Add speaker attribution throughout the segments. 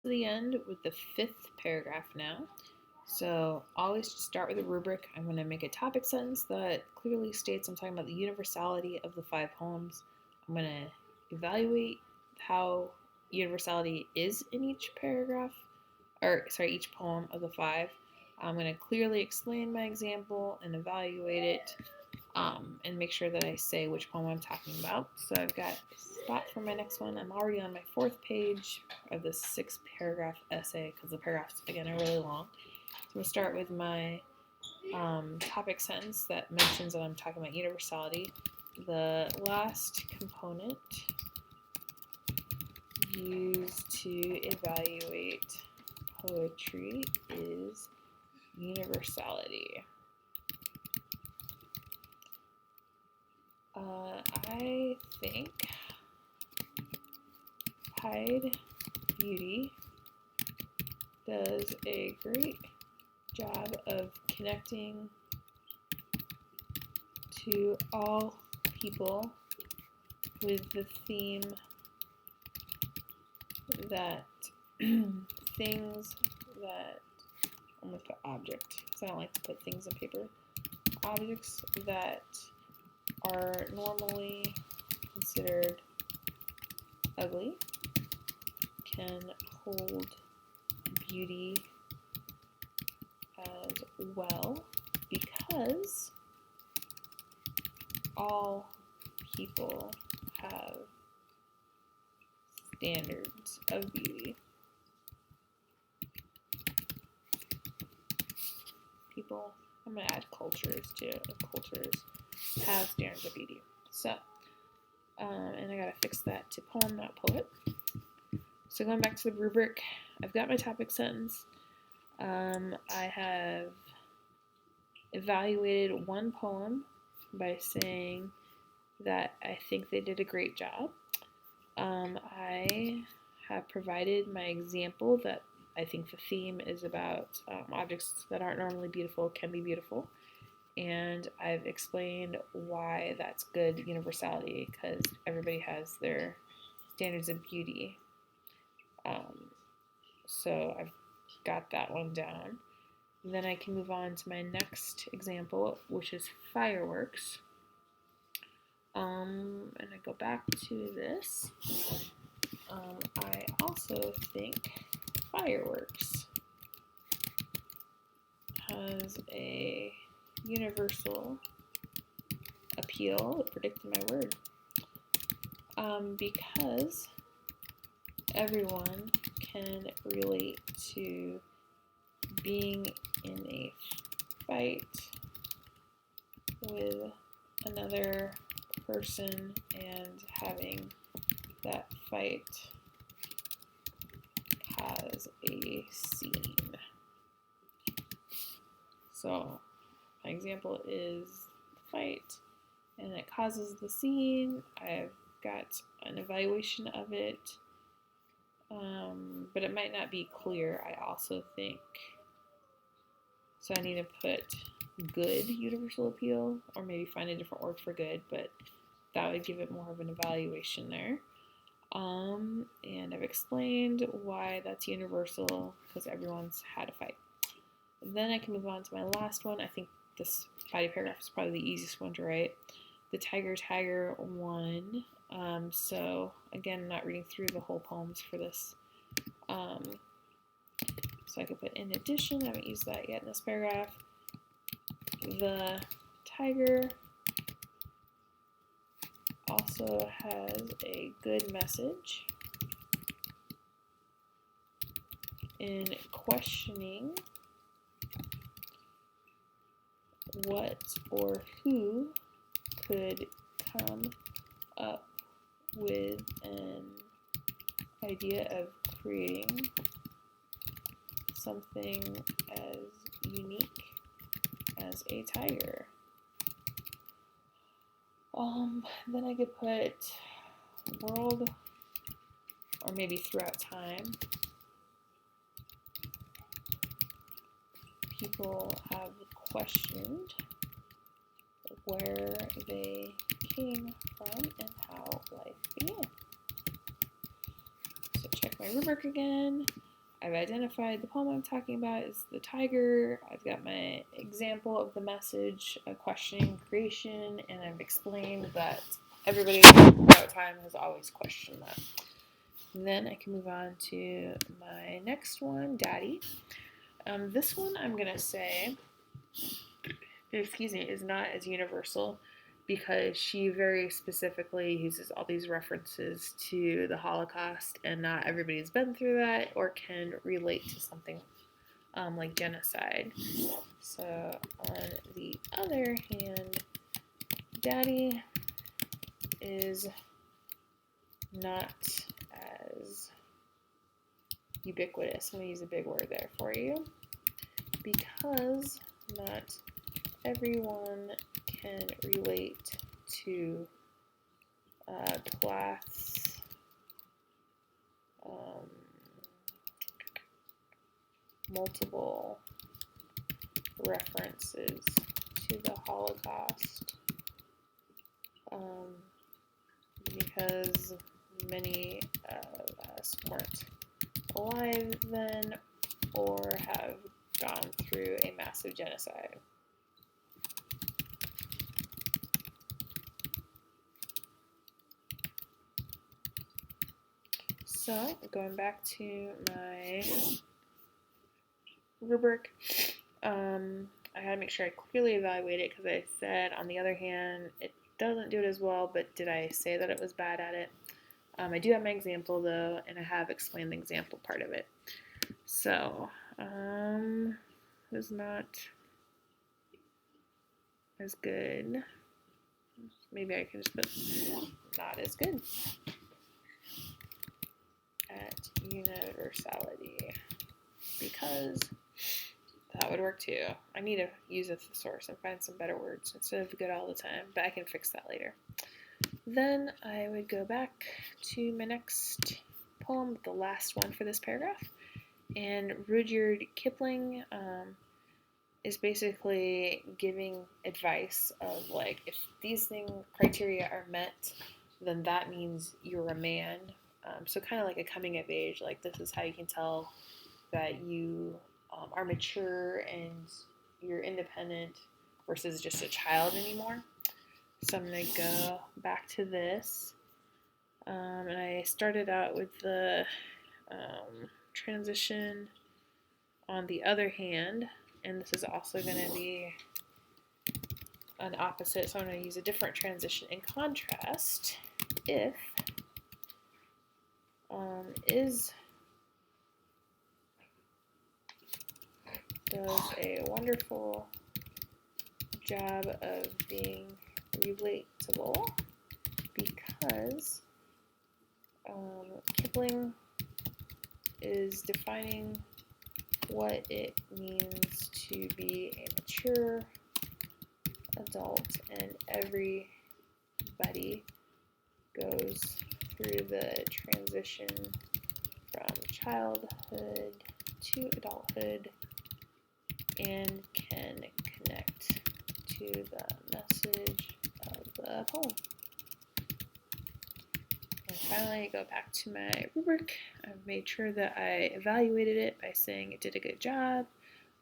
Speaker 1: to the end with the fifth paragraph now. So always start with a rubric. I'm going to make a topic sentence that clearly states I'm talking about the universality of the 5 poems. I'm going to evaluate how universality is in each paragraph, each poem of the 5. I'm going to clearly explain my example and evaluate it, and make sure that I say which poem I'm talking about. So I've got a spot for my next one. I'm already on my 4th page of this 6-paragraph essay because the paragraphs, again, are really long. So I'm going to start with my topic sentence that mentions that I'm talking about universality. The last component used to evaluate poetry is universality. I think Pied Beauty does a great job of connecting to all people with the theme that things that, I'm going to put object because I don't like to put things in paper. Objects that are normally considered ugly can hold beauty as well, because all people have standards of beauty. People, I'm going to add cultures too. Cultures have standards of beauty. So, and I got to fix that to poem, not poet. So going back to the rubric, I've got my topic sentence. I have evaluated one poem by saying that I think they did a great job. I have provided my example that I think the theme is about objects that aren't normally beautiful can be beautiful. And I've explained why that's good universality, because everybody has their standards of beauty. So I've got that one down. And then I can move on to my next example, which is fireworks. And I go back to this. I also think fireworks has a universal appeal, predicted my word, because everyone can relate to being in a fight with another person and having that fight cause a scene. So my example is the fight, and it causes the scene. I've got an evaluation of it, but it might not be clear. I also think, so I need to put good universal appeal, or maybe find a different word for good, but that would give it more of an evaluation there. And I've explained why that's universal, because everyone's had a fight. Then I can move on to my last one. I think this body paragraph is probably the easiest one to write. The tiger one. So again, I'm not reading through the whole poems for this. So I could put in addition, I haven't used that yet in this paragraph. The tiger also has a good message in questioning what or who could come up with an idea of creating something as unique as a tiger. Then I could put world, or maybe throughout time, people have questioned where they came from and how life began. So check my rubric again. I've identified the poem I'm talking about is the tiger. I've got my example of the message, questioning creation, and I've explained that everybody throughout time has always questioned that. And then I can move on to my next one, Daddy. This one I'm going to say, is not as universal because she very specifically uses all these references to the Holocaust, and not everybody's been through that or can relate to something like genocide. So, on the other hand, Daddy is not as ubiquitous. I'm going to use a big word there for you because not everyone can relate to class multiple references to the Holocaust because many of us weren't alive then or have gone through a massive genocide. So, going back to my rubric, I had to make sure I clearly evaluate it because I said, on the other hand, it doesn't do it as well, but did I say that it was bad at it? I do have my example though, and I have explained the example part of it. So, it's not as good. Maybe I can just put not as good at universality because that would work too. I need to use a thesaurus and find some better words instead of good all the time, but I can fix that later. Then I would go back to my next poem, the last one for this paragraph. And Rudyard Kipling is basically giving advice of like, if these criteria are met, then that means you're a man. So kind of like a coming of age, like this is how you can tell that you are mature and you're independent versus just a child anymore. So I'm going to go back to this. And I started out with the transition on the other hand, and this is also going to be an opposite, so I'm going to use a different transition in contrast. If is does a wonderful job of being relatable because Kipling is defining what it means to be a mature adult, and everybody goes through the transition from childhood to adulthood and can connect to the message of the poem. And finally, go back to my rubric. I've made sure that I evaluated it by saying it did a good job.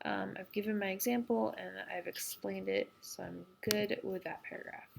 Speaker 1: I've given my example and I've explained it, so I'm good with that paragraph.